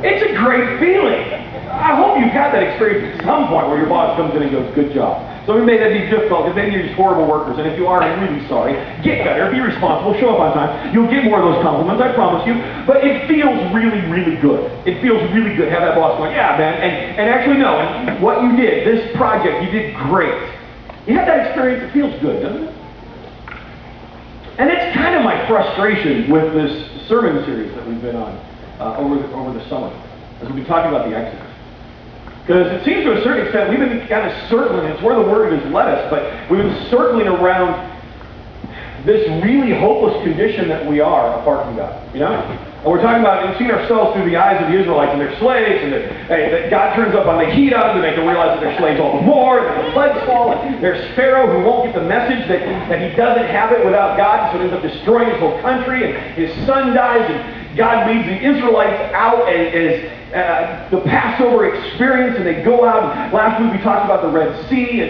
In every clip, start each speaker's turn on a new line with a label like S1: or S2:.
S1: It's a great feeling. I hope you've had that experience at some point where your boss comes in and goes, good job. So we made that be difficult because maybe you're just horrible workers, and if you are, I'm really sorry. Get better, be responsible, show up on time. You'll get more of those compliments, I promise you. But it feels really, really good. It feels really good to have that boss going, yeah, man, and actually no, and what you did, this project, you did great. You have that experience, it feels good, doesn't it? And it's kind of my frustration with this sermon series that we've been on over the summer, as we've been talking about the Exodus. Because it seems to a certain extent, we've been kind of circling, it's where the Word has led us, but we've been circling around this really hopeless condition that we are apart from God, you know? And we're talking about seeing ourselves through the eyes of the Israelites and their slaves, and that God turns up on the heat of them to make them realize that they're slaves all the more, and that the plagues fall, and there's Pharaoh who won't get the message that he doesn't have it without God, so he ends up destroying his whole country, and his son dies, and God leads the Israelites out as the Passover experience, and they go out. And last week we talked about the Red Sea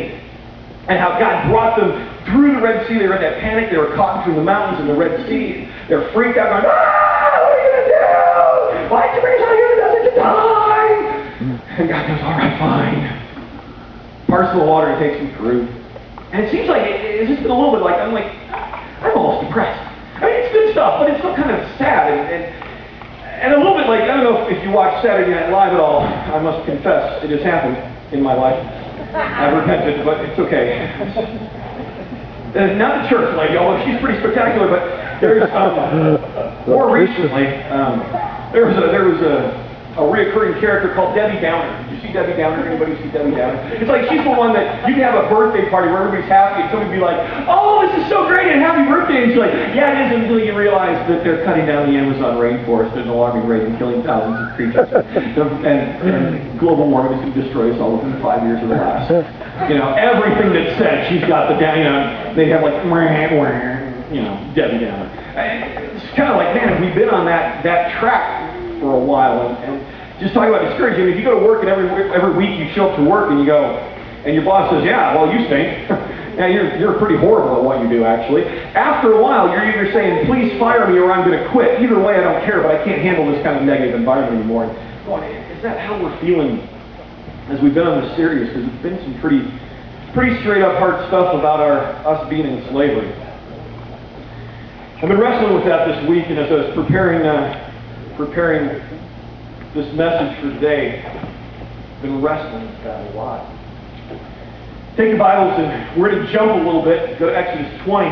S1: and how God brought them through the Red Sea. They were in that panic. They were caught between the mountains and the Red Sea. They're freaked out, going, what are you going to do? Why did you bring us out here in the desert to die? And God goes, all right, fine. Parts of the water and takes them through. And it seems like it's just been a little bit like, I'm almost depressed. I mean, it's good stuff, but it's still kind of sad and a little bit like, I don't know if you watch Saturday Night Live at all. I must confess, it has happened in my life. I've repented, but it's okay. Not the church lady, although she's pretty spectacular, but there's, more recently, there was a reoccurring character called Debbie Downer. Did you see Debbie Downer? Anybody see Debbie Downer? It's like she's the one that you can have a birthday party where everybody's happy and somebody be like, oh, this is so great and happy birthday. And she's like, yeah, it is, until you realize that they're cutting down the Amazon rainforest at an alarming rate and killing thousands of creatures. and global warming is going to destroy us all within 5 years of the last. You know, everything that's said, she's got the down, you know, they have like, you know, Debbie Downer. It's kind of like, man, we've been on that track for a while, and just talking about discouraging. If you go to work and every week you show up to work and you go, and your boss says, yeah, well, you stink. Yeah, you're pretty horrible at what you do, actually. After a while, you're either saying, please fire me or I'm going to quit. Either way, I don't care, but I can't handle this kind of negative environment anymore. And going, is that how we're feeling as we've been on this series? Because it's been some pretty straight up hard stuff about us being in slavery. I've been wrestling with that this week, and as I was preparing this message for today, I've been wrestling with that a lot. Take your Bibles and we're going to jump a little bit, go to Exodus 20.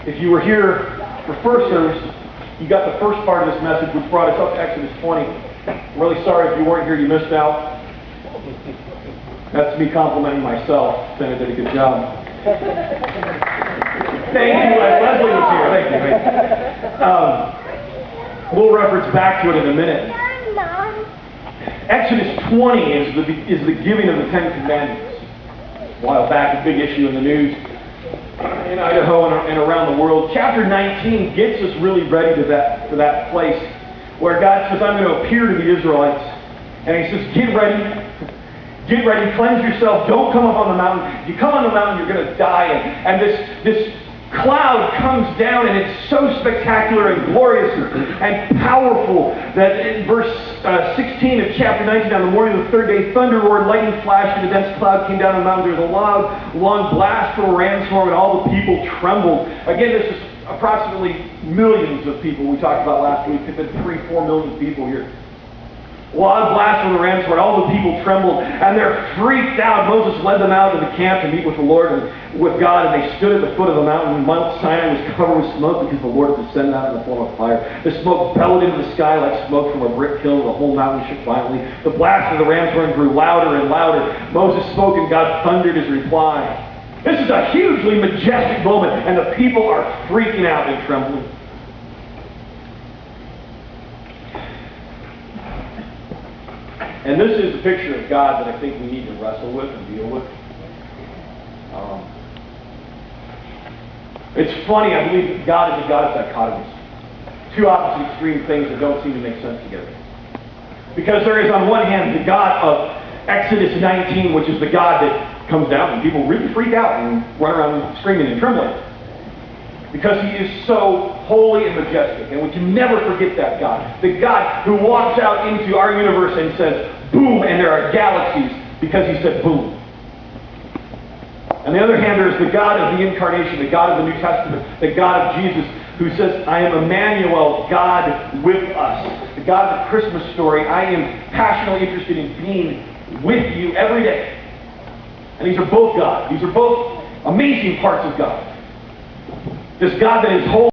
S1: If you were here for first service, you got the first part of this message, which brought us up to Exodus 20. I'm really sorry if you weren't here, you missed out. That's me complimenting myself, saying I did a good job. Thank you, Leslie was here. Thank you. We'll reference back to it in a minute. Exodus 20 is the giving of the Ten Commandments. A while back, a big issue in the news in Idaho and around the world. Chapter 19 gets us really ready for that place where God says, I'm going to appear to the Israelites. And he says, get ready, cleanse yourself, don't come up on the mountain. If you come on the mountain, you're going to die. And this cloud comes down, and it's so spectacular and glorious and powerful that in verse 16 of chapter 19, on the morning of the third day, thunder roared, lightning flashed, and a dense cloud came down on the mountain. There was a loud, long blast from a rainstorm, and all the people trembled. Again, this is approximately millions of people we talked about last week. There's been 3-4 million people here. A loud blast from the rainstorm, all the people trembled, and they're freaked out. Moses led them out of the camp to meet with the Lord and with God, and they stood at the foot of the mountain. Mount Sinai was covered with smoke because the Lord had descended out in the form of fire. The smoke bellowed into the sky like smoke from a brick kiln. The whole mountain shook violently. The blast of the ram's horn grew louder and louder. Moses spoke, and God thundered his reply. This is a hugely majestic moment, and the people are freaking out and trembling. And this is a picture of God that I think we need to wrestle with and deal with. It's funny, I believe that God is a God of dichotomies. Two opposite extreme things that don't seem to make sense together. Because there is, on one hand, the God of Exodus 19, which is the God that comes down and people really freak out and run around screaming and trembling. Because he is so holy and majestic. And we can never forget that God. The God who walks out into our universe and says, boom, and there are galaxies because he said boom. On the other hand, there's the God of the Incarnation, the God of the New Testament, the God of Jesus, who says, I am Emmanuel, God with us. The God of the Christmas story, I am passionately interested in being with you every day. And these are both God. These are both amazing parts of God. This God that is holy.